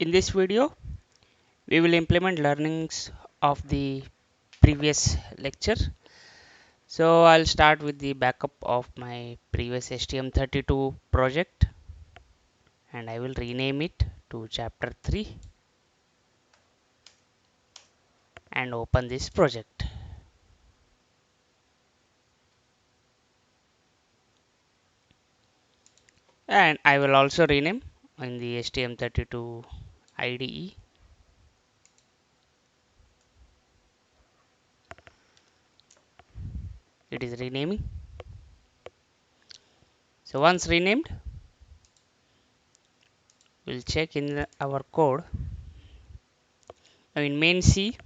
In this video, we will implement learnings of the previous lecture. So I'll start with the backup of my previous STM32 project and I will rename it to chapter 3 and open this project. And I will also rename in the STM32 IDE. It is renaming. So once renamed, we'll check in our code. Now in main C,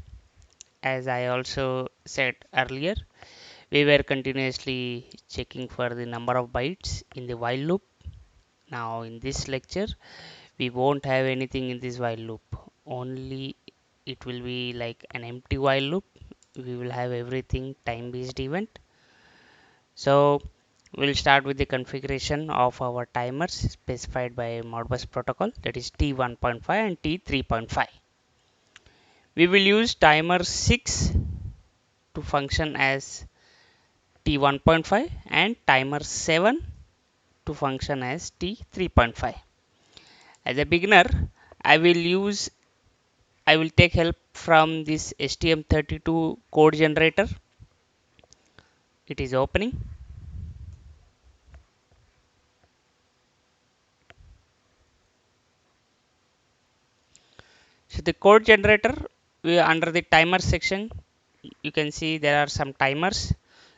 as I also said earlier, we were continuously checking for the number of bytes in the while loop. Now in this lecture, we won't have anything in this while loop. Only it will be like an empty while loop. We will have everything time based event. So we'll start with the configuration of our timers specified by Modbus protocol, that is T1.5 and T3.5. We will use timer 6 to function as T1.5 and timer 7 to function as T3.5. As a beginner, I will take help from this STM32 code generator. It is opening. So the code generator, under the timer section, you can see there are some timers.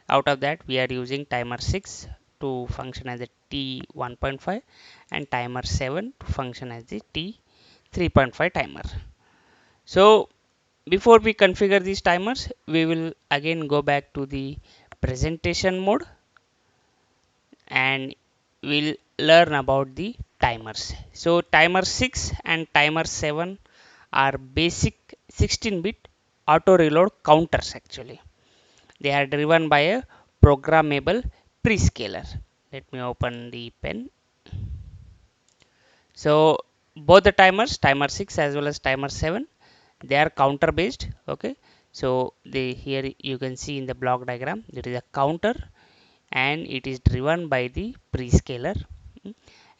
Out of that, we are using timer 6 to function as a T1.5 and timer 7 to function as the T3.5 timer. So before we configure these timers, we will again go back to the presentation mode and we'll learn about the timers. So timer 6 and timer 7 are basic 16-bit auto reload counters actually. They are driven by a programmable prescaler. Let me open the pen. So both the timers, timer 6 as well as timer 7, they are counter based. Okay, so here you can see in the block diagram there is a counter and it is driven by the prescaler,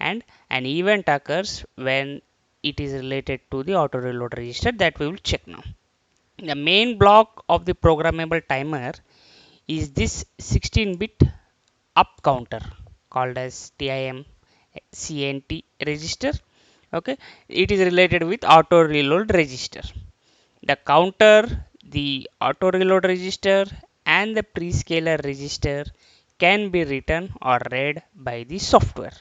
and an event occurs when it is related to the auto reload register that we will check now. The main block of the programmable timer is this 16-bit up counter called as TIM CNT register. Okay, it is related with auto reload register. The counter, the auto reload register and the prescaler register can be written or read by the software.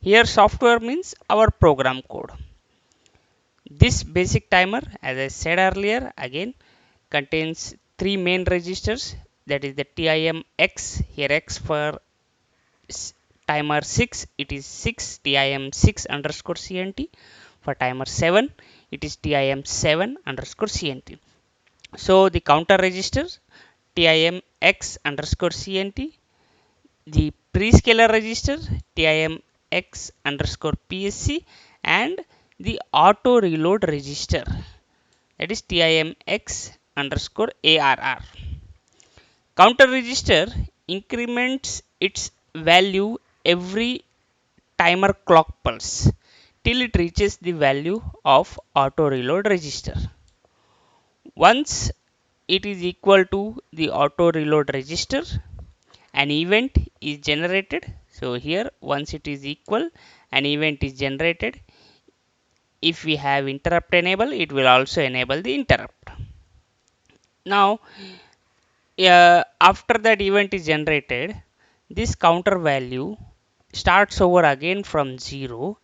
Here software means our program code. This basic timer, as I said earlier, again contains three main registers, that is the TIM-X, here X for timer 6, it is 6 TIM6 underscore CNT. For timer 7, it is TIM7 underscore CNT. So the counter register TIM-X underscore CNT, the prescaler register TIM-X underscore PSC, and the auto reload register, that is TIM-X underscore ARR. Counter register increments its value every timer clock pulse till it reaches the value of auto reload register. Once it is equal to the auto reload register, an event is generated. So here once it is equal, an event is generated. If we have interrupt enable, it will also enable the interrupt. Now after that event is generated, this counter value starts over again from 0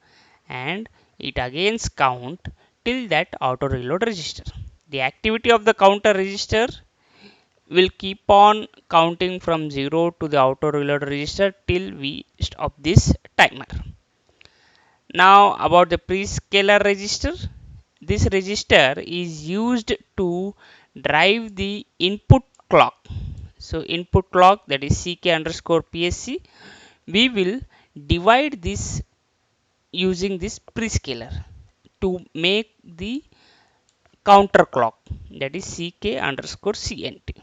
and it again count till that auto reload register. The activity of the counter register will keep on counting from 0 to the auto reload register till we stop this timer. Now about the prescaler register. This register is used to drive the input clock. So input clock, that is CK underscore PSC, we will divide this using this prescaler. to make the counter clock, that is ck underscore cnt.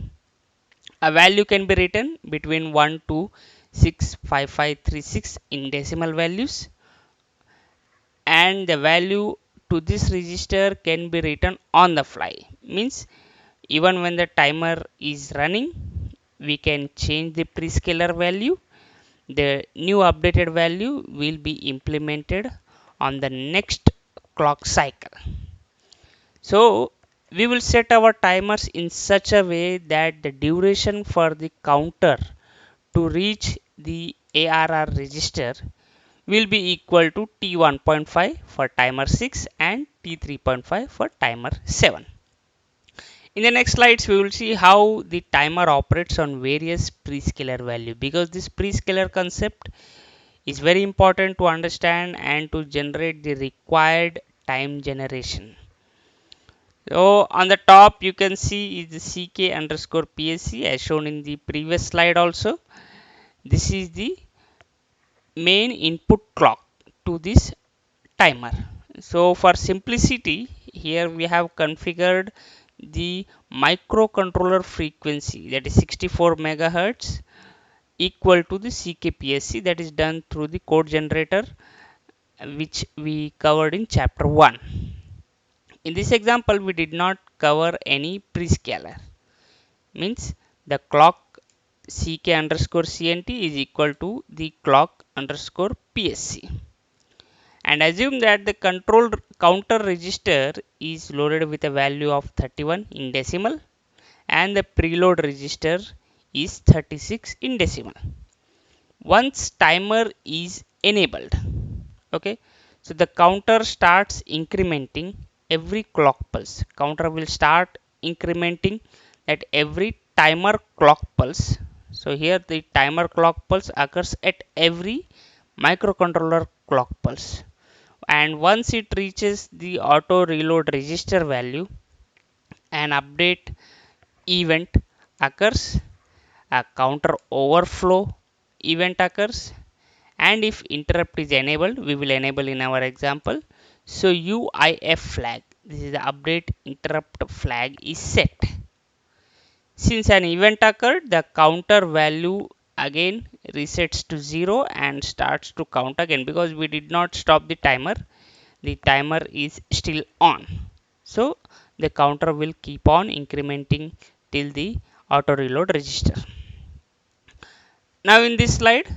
A value can be written between 1 to 65536 in decimal values, and the value to this register can be written on the fly. Means even when the timer is running, we can change the prescaler value. The new updated value will be implemented on the next clock cycle. So we will set our timers in such a way that the duration for the counter to reach the ARR register will be equal to T1.5 for timer 6 and T3.5 for timer 7. In the next slides, we will see how the timer operates on various prescaler value, because this prescaler concept is very important to understand and to generate the required time generation. So on the top you can see is the ck underscore psc as shown in the previous slide also. This is the main input clock to this timer. So for simplicity, here we have configured the microcontroller frequency, that is 64 megahertz, equal to the CKPSC, that is done through the code generator, which we covered in chapter 1. In this example, we did not cover any prescaler. Means the clock CK underscore CNT is equal to the clock underscore PSC. And assume that the control counter register is loaded with a value of 31 in decimal and the preload register is 36 in decimal. Once timer is enabled, okay, so the counter starts incrementing every clock pulse. Counter will start incrementing at every timer clock pulse. So here the timer clock pulse occurs at every microcontroller clock pulse, and once it reaches the auto reload register value, an update event occurs, a counter overflow event occurs, and if interrupt is enabled, we will enable in our example. So UIF flag, this is the update interrupt flag, is set. Since an event occurred, the counter value again resets to 0 and starts to count again, because we did not stop the timer. The timer is still on. So the counter will keep on incrementing till the auto reload register. Now in this slide,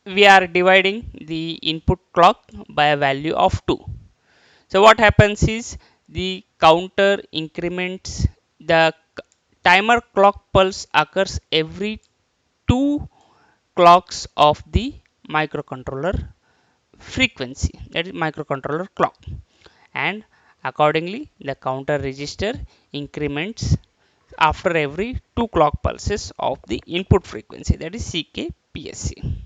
we are dividing the input clock by a value of 2. So what happens is the counter increments, the timer clock pulse occurs every 2 clocks of the microcontroller frequency, that is microcontroller clock, and accordingly the counter register increments after every 2 clock pulses of the input frequency, that is CKPSC.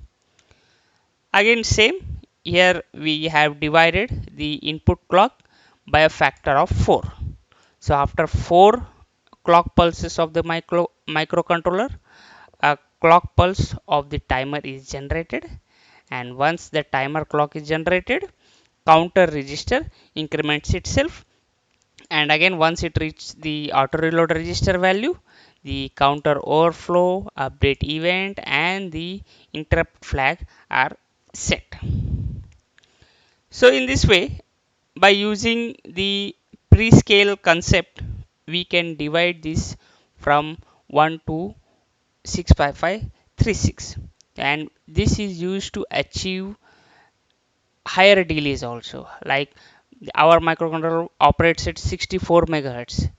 Again same, here we have divided the input clock by a factor of 4. So after 4 clock pulses of the microcontroller, a clock pulse of the timer is generated, and once the timer clock is generated, counter register increments itself, and again once it reaches the auto reload register value, the counter overflow, update event, and the interrupt flag are set. So in this way, by using the prescale concept, we can divide this from 1 to 65536, and this is used to achieve higher delays also. Like our microcontroller operates at 64 megahertz.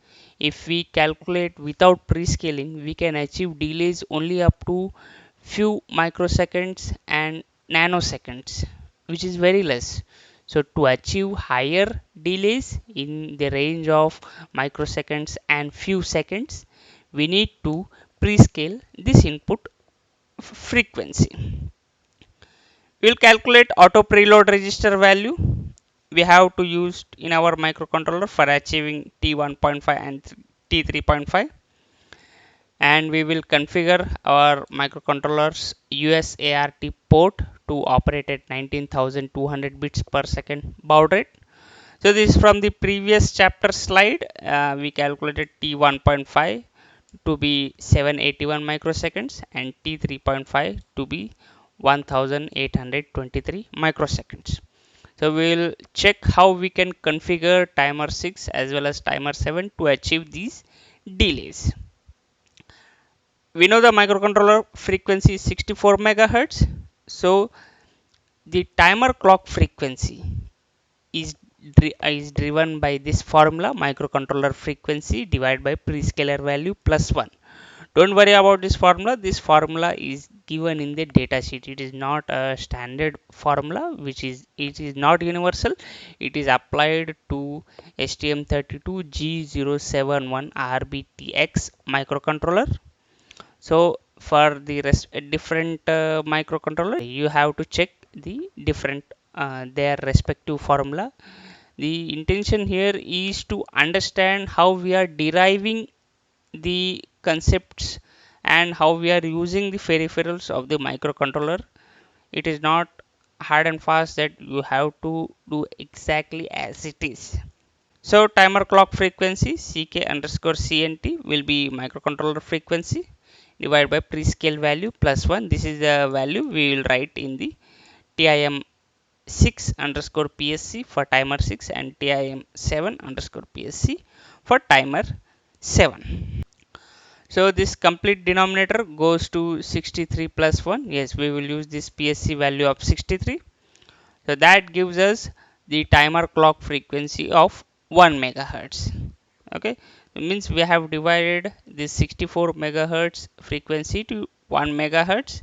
If we calculate without prescaling, we can achieve delays only up to few microseconds and nanoseconds, which is very less. So to achieve higher delays in the range of microseconds and few seconds, we need to prescale this input frequency. We will calculate auto preload register value. We have to use in our microcontroller for achieving T1.5 and T3.5, and we will configure our microcontroller's USART port to operate at 19,200 bits per second baud rate. So this is from the previous chapter slide. We calculated T 1.5 to be 781 microseconds and T 3.5 to be 1823 microseconds. So we'll check how we can configure timer 6 as well as timer 7 to achieve these delays. We know the microcontroller frequency is 64 megahertz. So the timer clock frequency is driven by this formula, microcontroller frequency divided by prescaler value plus 1. Don't worry about this formula. This formula is given in the data sheet. It is not a standard formula, it is not universal. It is applied to STM32G071 RBTX microcontroller. So for the different microcontroller, you have to check the different their respective formula. The intention here is to understand how we are deriving the concepts and how we are using the peripherals of the microcontroller. It is not hard and fast that you have to do exactly as it is. So timer clock frequency ck underscore cnt will be microcontroller frequency divided by prescale value plus 1. This is the value we will write in the TIM 6 underscore PSC for timer 6 and TIM 7 underscore PSC for timer 7. So this complete denominator goes to 63 plus 1. Yes, we will use this PSC value of 63. So that gives us the timer clock frequency of 1 megahertz. Okay, it means we have divided this 64 megahertz frequency to 1 megahertz.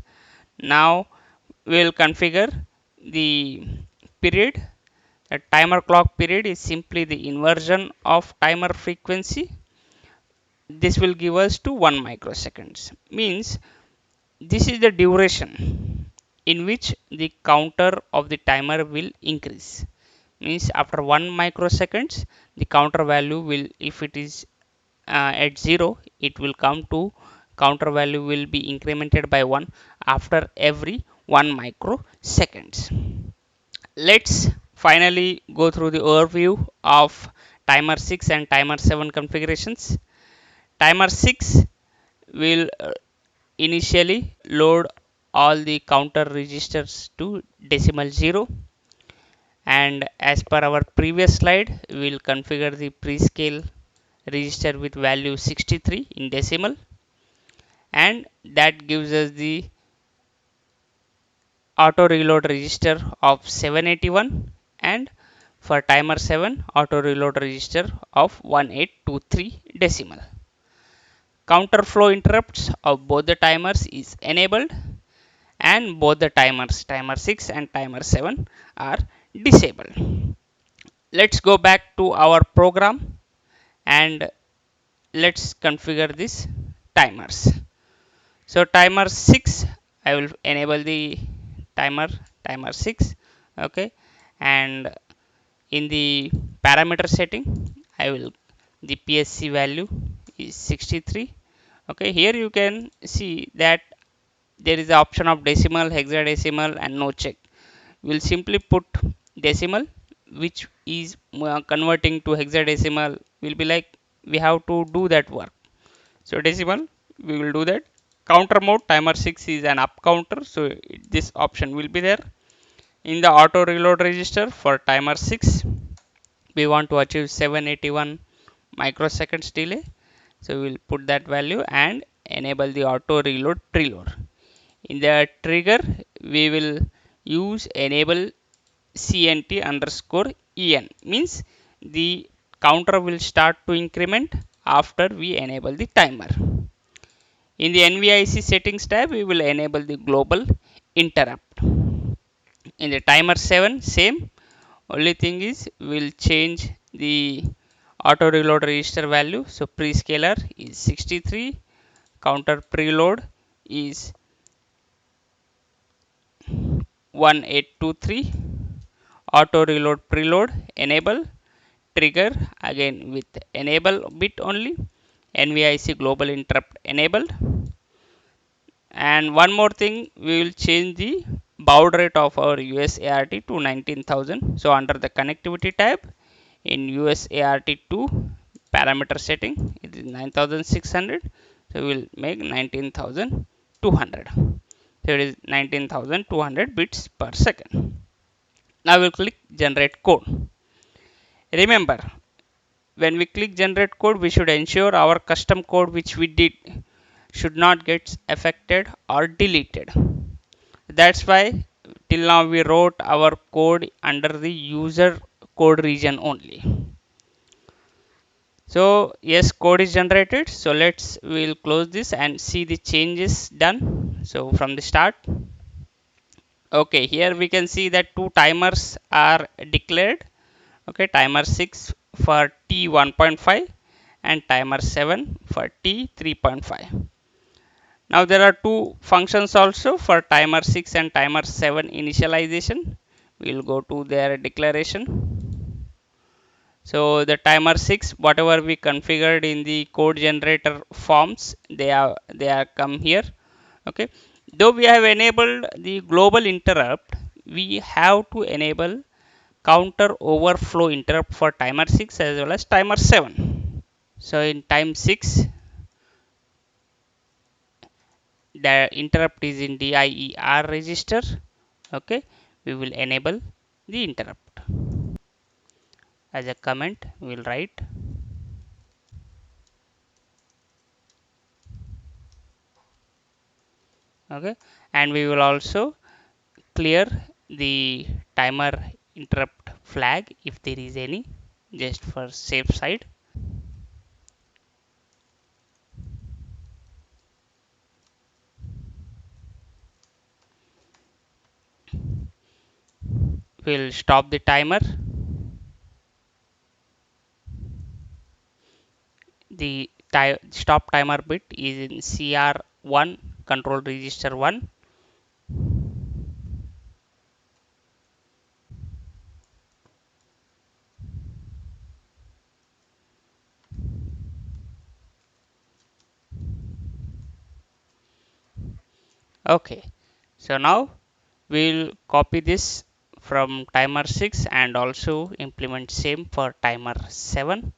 Now we will configure the period. The timer clock period is simply the inversion of timer frequency. This will give us to 1 microseconds. Means this is the duration in which the counter of the timer will increase. Means after 1 microseconds, the counter value will, if it is at 0, it will come to counter value will be incremented by 1 after every 1 microseconds. Let's finally go through the overview of timer 6 and timer 7 configurations. Timer 6 will initially load all the counter registers to decimal 0, and as per our previous slide we will configure the prescale register with value 63 in decimal, and that gives us the auto reload register of 781, and for timer 7 auto reload register of 1823 decimal. Counter flow interrupts of both the timers is enabled, and both the timers, timer 6 and timer 7, are disabled. Let's go back to our program and let's configure these timers. So timer 6, I will enable the timer 6. Okay, and in the parameter setting I will, the PSC value is 63. Okay, here you can see that there is the option of decimal, hexadecimal and no check. We will simply put decimal, which is converting to hexadecimal will be like we have to do that work. So decimal we will do that. Counter mode, timer 6 is an up counter, so this option will be there. In the auto reload register for timer 6, we want to achieve 781 microseconds delay, so we will put that value and enable the auto reload preload. In the trigger we will use enable cnt underscore en, means the counter will start to increment after we enable the timer. In the NVIC settings tab we will enable the global interrupt. In the timer 7, same, only thing is we'll change the auto reload register value. So prescaler is 63, counter preload is 1823, auto reload preload enable, trigger again with enable bit only, NVIC global interrupt enabled. And one more thing, we will change the baud rate of our USART to 19,000. So under the connectivity tab, in USART2 parameter setting it is 9600, so we will make 19200, so it is 19200 bits per second. Now we'll click generate code. Remember, when we click generate code, we should ensure our custom code which we did should not get affected or deleted. That's why till now we wrote our code under the user code region only. So yes, code is generated. So we'll close this and see the changes done. So from the start, okay, here we can see that two timers are declared. Okay, timer 6 for T 1.5 and timer 7 for T 3.5. Now there are two functions also for timer 6 and timer 7 initialization. We'll go to their declaration. So the timer 6, whatever we configured in the code generator forms, they are come here. Okay. Though we have enabled the global interrupt, we have to enable counter overflow interrupt for timer 6 as well as timer 7. So in time 6, the interrupt is in DIER register. Okay, we will enable the interrupt. As a comment, we will write okay, and we will also clear the timer interrupt flag if there is any, just for safe side. We'll stop the timer. The stop timer bit is in CR1 control register 1. Okay, so now we'll copy this from timer 6 and also implement same for timer 7,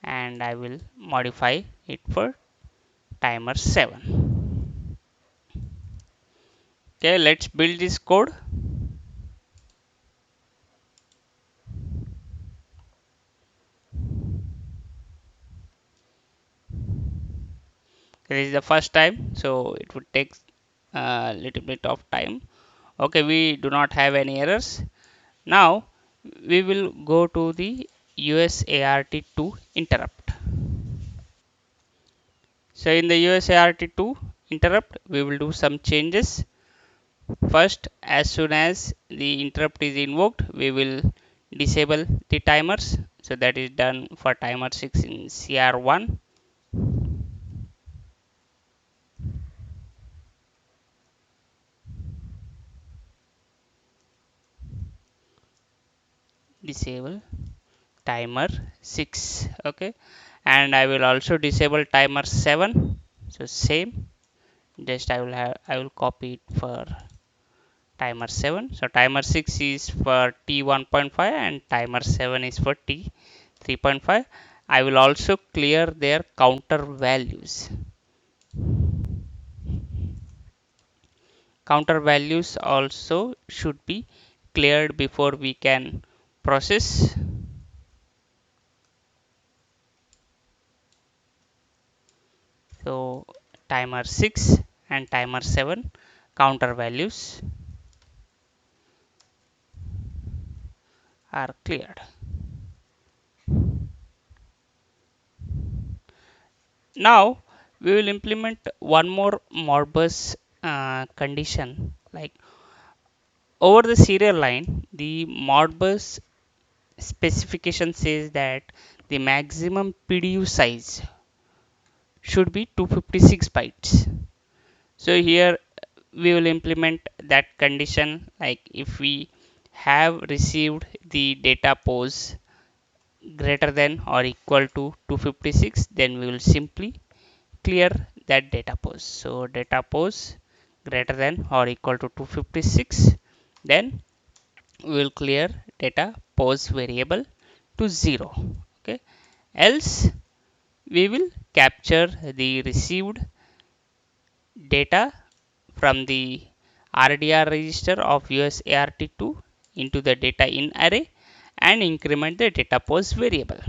and I will modify it for timer 7. Okay, let's build this code. This is the first time, so it would take a little bit of time. Okay, we do not have any errors. Now we will go to the USART2 interrupt. So in the USART2 interrupt, we will do some changes. First, as soon as the interrupt is invoked, we will disable the timers. So that is done for timer 6 in CR1. Disable timer 6. Okay, and I will also disable timer 7. So same, just I will copy it for timer 7. So timer 6 is for T 1.5 and timer 7 is for T 3.5. I will also clear their counter values. Counter values also should be cleared before we can process. So timer 6 and timer 7 counter values are cleared. Now we will implement one more Modbus condition. Like over the serial line, the Modbus specification says that the maximum PDU size should be 256 bytes. So here we will implement that condition, like if we have received the data pose greater than or equal to 256, then we will simply clear that data pose. So data pose greater than or equal to 256, then we will clear data pose variable to 0. Okay, else we will capture the received data from the RDR register of USART2 into the data in array and increment the data pose variable.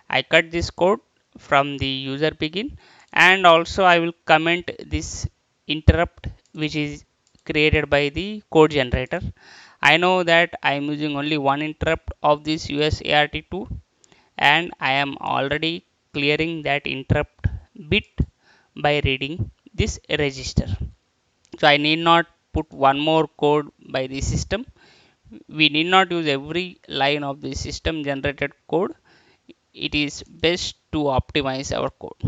I cut this code from the user begin, and also I will comment this interrupt which is created by the code generator. I know that I am using only one interrupt of this USART2, and I am already clearing that interrupt bit by reading this register. So I need not put one more code by the system. We need not use every line of the system generated code. It is best to optimize our code.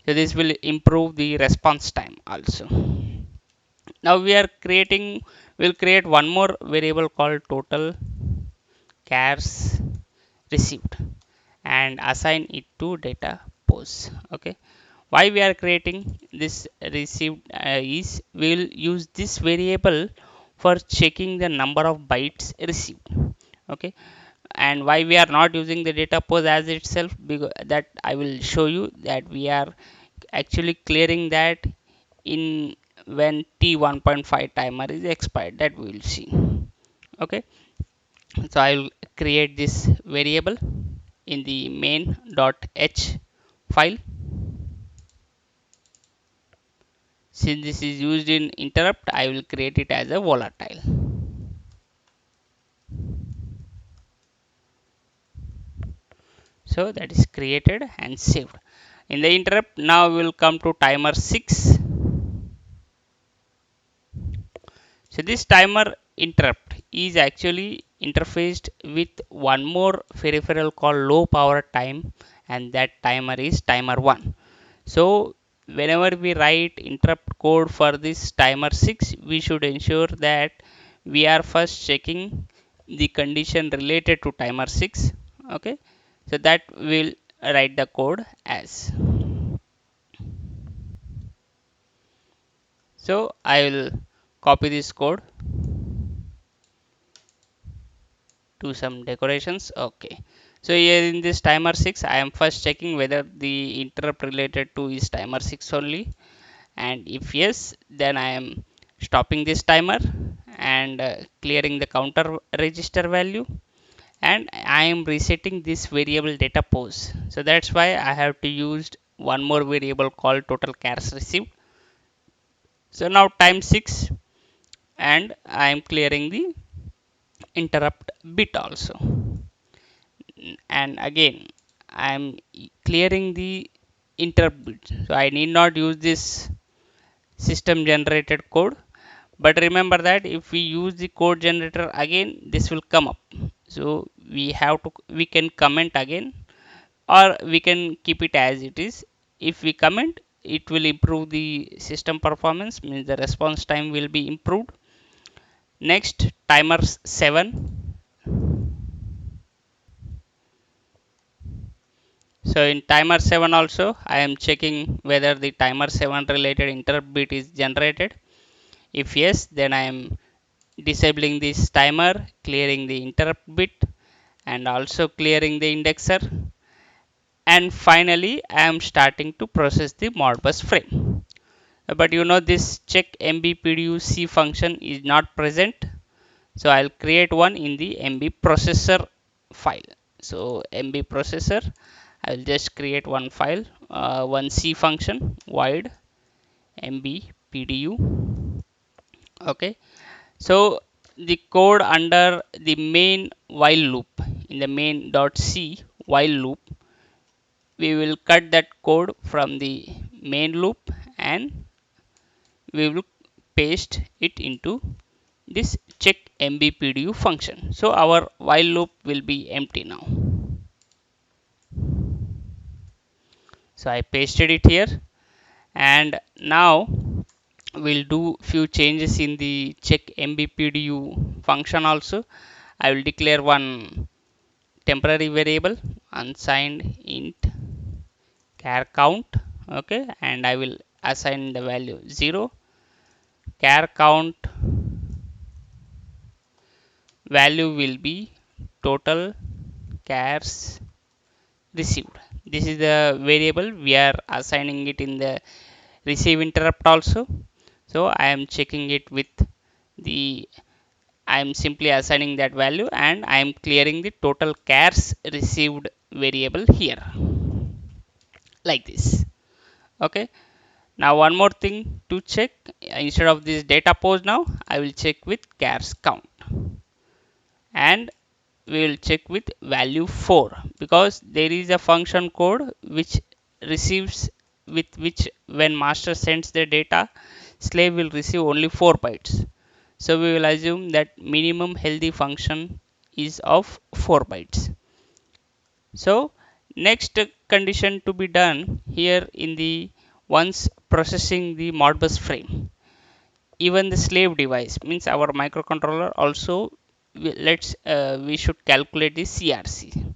So this will improve the response time also. Now we'll create one more variable called total chars received and assign it to data pose. Okay, why we are creating this received is we will use this variable for checking the number of bytes received. Okay, and why we are not using the data pose as itself, because that I will show you that we are actually clearing that in when t1.5 timer is expired, that we will see. Okay, so I will create this variable in the main.h file. Since this is used in interrupt, I will create it as a volatile. So that is created and saved. In the interrupt, now we will come to timer 6. So this timer interrupt is actually interfaced with one more peripheral called low power time, and that timer is timer 1. So whenever we write interrupt code for this timer 6, we should ensure that we are first checking the condition related to timer 6. Okay, so that will write the code as. So I will copy this code to some decorations. Okay, so here in this timer 6, I am first checking whether the interrupt related to is timer 6 only, and if yes, then I am stopping this timer and clearing the counter register value, and I am resetting this variable data pose. So that's why I have to use one more variable called total chars received. So now time 6, and I am clearing the interrupt bit also, and again I am clearing the interrupt bit. So I need not use this system generated code, but remember that if we use the code generator again, this will come up. So we can comment again, or we can keep it as it is. If we comment, it will improve the system performance, means the response time will be improved. Next, timer 7. So in timer 7 also, I am checking whether the timer 7 related interrupt bit is generated. If yes, then I am disabling this timer, clearing the interrupt bit, and also clearing the indexer. And finally, I am starting to process the Modbus frame. But you know, this check mbpduc function is not present. So I'll create one in the MB processor file. So MB processor, I'll just create one file, one C function void MB PDU. Okay. So the code under the main while loop, in the main.c while loop, we will cut that code from the main loop and we will paste it into this check mbpdu function. So our while loop will be empty now. So I pasted it here, and now we'll do few changes in the check mbpdu function also. I will declare one temporary variable unsigned int char count. Okay, and I will assign the value 0. Char count value will be total chars received. This is the variable we are assigning it in the receive interrupt also. So I am checking it with the, I am simply assigning that value and I am clearing the total chars received variable here, like this. Okay, now one more thing to check, instead of this data pose, now I will check with chars count, and we will check with value 4, because there is a function code which receives, with which when master sends the data, slave will receive only 4 bytes. So we will assume that minimum healthy function is of 4 bytes. So next condition to be done here in the, once processing the modbus frame, even the slave device means our microcontroller also, we should calculate the crc,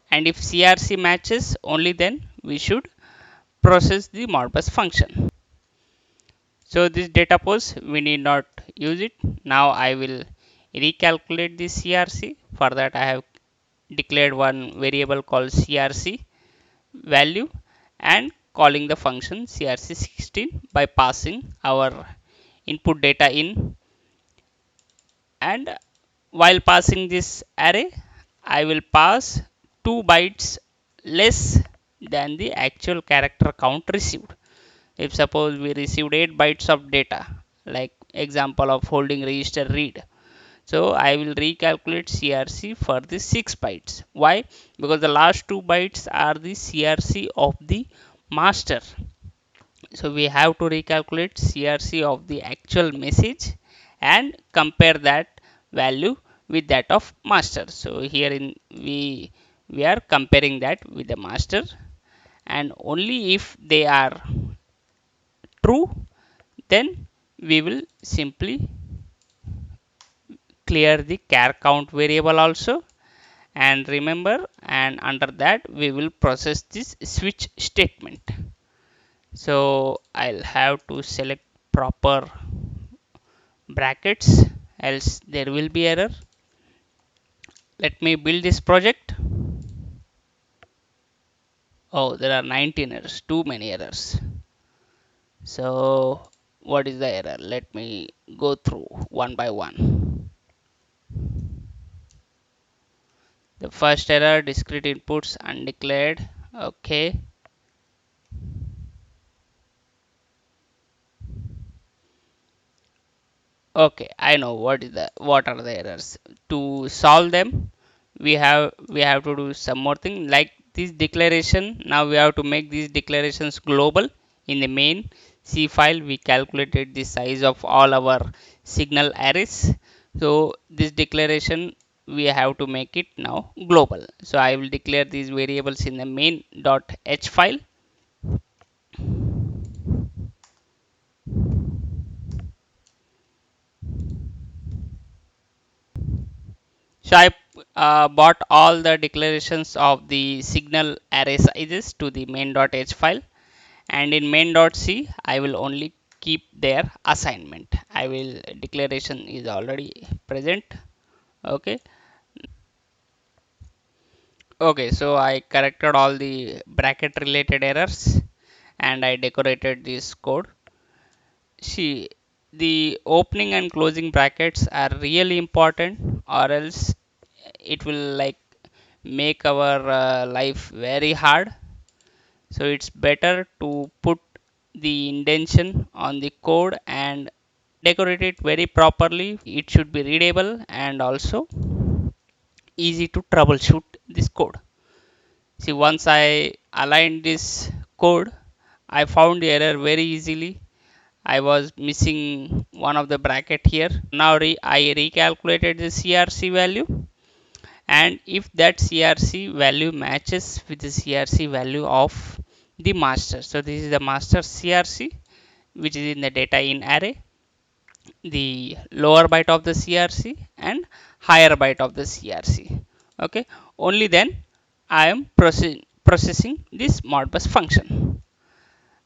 and if crc matches, only then we should process the modbus function. So this data pose we need not use it. Now I will recalculate the crc. For that I have declared one variable called crc value and calling the function crc16 by passing our input data in, and while passing this array I will pass 2 bytes less than the actual character count received. If suppose we received 8 bytes of data, like example of holding register read, so I will recalculate crc for the 6 bytes. Why? Because the last 2 bytes are the crc of the master. So we have to recalculate crc of the actual message and compare that value with that of master. So here in we are comparing that with the master, and only if they are true, then we will simply clear the char count variable also, and remember, and under that we will process this switch statement. So I'll have to select proper brackets, else there will be error. Let me build this project. Oh, there are 19 errors, too many errors. So what is the error? Let me go through one by one. The first error, discrete inputs undeclared. Okay. Okay, I know what are the errors. To solve them, we have to do some more thing, like this declaration. Now we have to make these declarations global. In the main C file we calculated the size of all our signal arrays. So this declaration we have to make it now global. So I will declare these variables in the main.h file. So I bought all the declarations of the signal array sizes to the main.h file, and in main.c I will only keep their assignment. I will declaration is already present. Okay. Okay, so I corrected all the bracket related errors and I decorated this code. See, the opening and closing brackets are really important, or else it will like make our life very hard. So it's better to put the indentation on the code and decorate it very properly. It should be readable and also easy to troubleshoot this code. See, once I aligned this code, I found the error very easily. I was missing one of the bracket here. Now I recalculated the crc value, and if that crc value matches with the crc value of the master, so this is the master crc which is in the data in array, the lower byte of the crc and higher byte of the crc. Okay, only then I am processing this modbus function.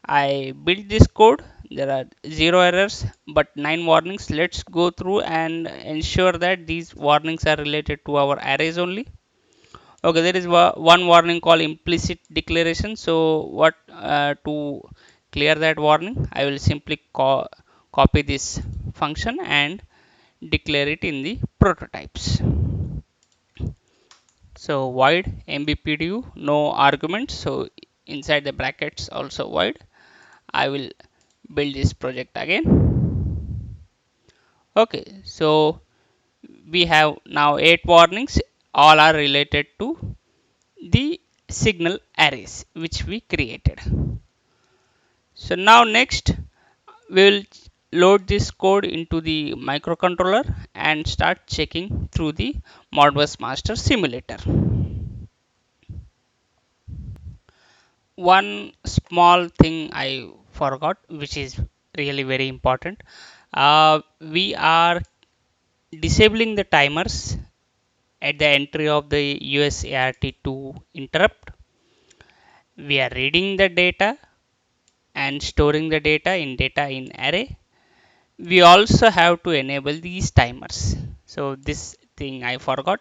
I built this code. There are 0 errors but 9 warnings. Let's go through and ensure that these warnings are related to our arrays only. Okay, there is one warning called implicit declaration. So what, to clear that warning, I will simply copy this function and declare it in the prototypes. So void mbpdu no arguments, so inside the brackets also void. I will build this project again. Okay, so we have now 8 warnings, all are related to the signal arrays which we created. So now next we will load this code into the microcontroller and start checking through the Modbus Master simulator. One small thing I forgot, which is really very important. We are disabling the timers at the entry of the USART2 interrupt. We are reading the data and storing the data in array. We also have to enable these timers. So this thing I forgot.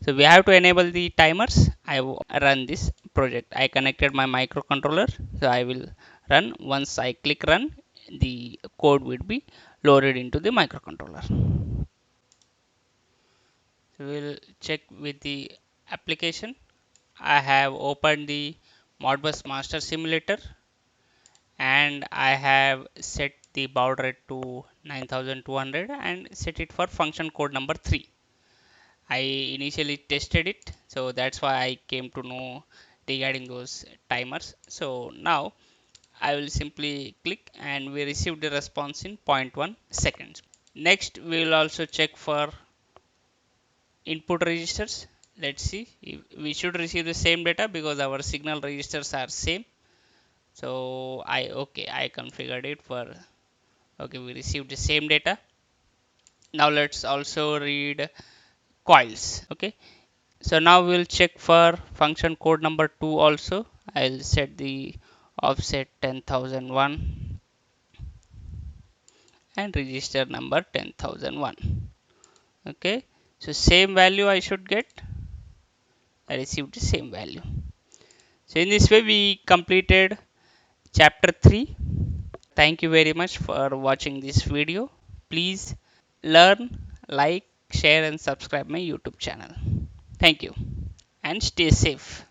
So we have to enable the timers. I run this project. I connected my microcontroller. So I will run. Once I click run, the code will be loaded into the microcontroller. So we'll check with the application. I have opened the Modbus Master Simulator and I have set the baud rate to 9200 and set it for function code number 3. I initially tested it, so that's why I came to know regarding those timers. So now I will simply click and we received the response in 0.1 seconds. Next we will also check for input registers. Let's see if we should receive the same data because our signal registers are same. So I configured it for, okay, we received the same data. Now let's also read coils. Okay, so now we'll check for function code number 2 also. I'll set the offset 10001 and register number 10001. Okay, so same value I should get. I received the same value. So in this way we completed chapter 3. Thank you very much for watching this video. Please learn, like, share and subscribe my YouTube channel. Thank you and stay safe.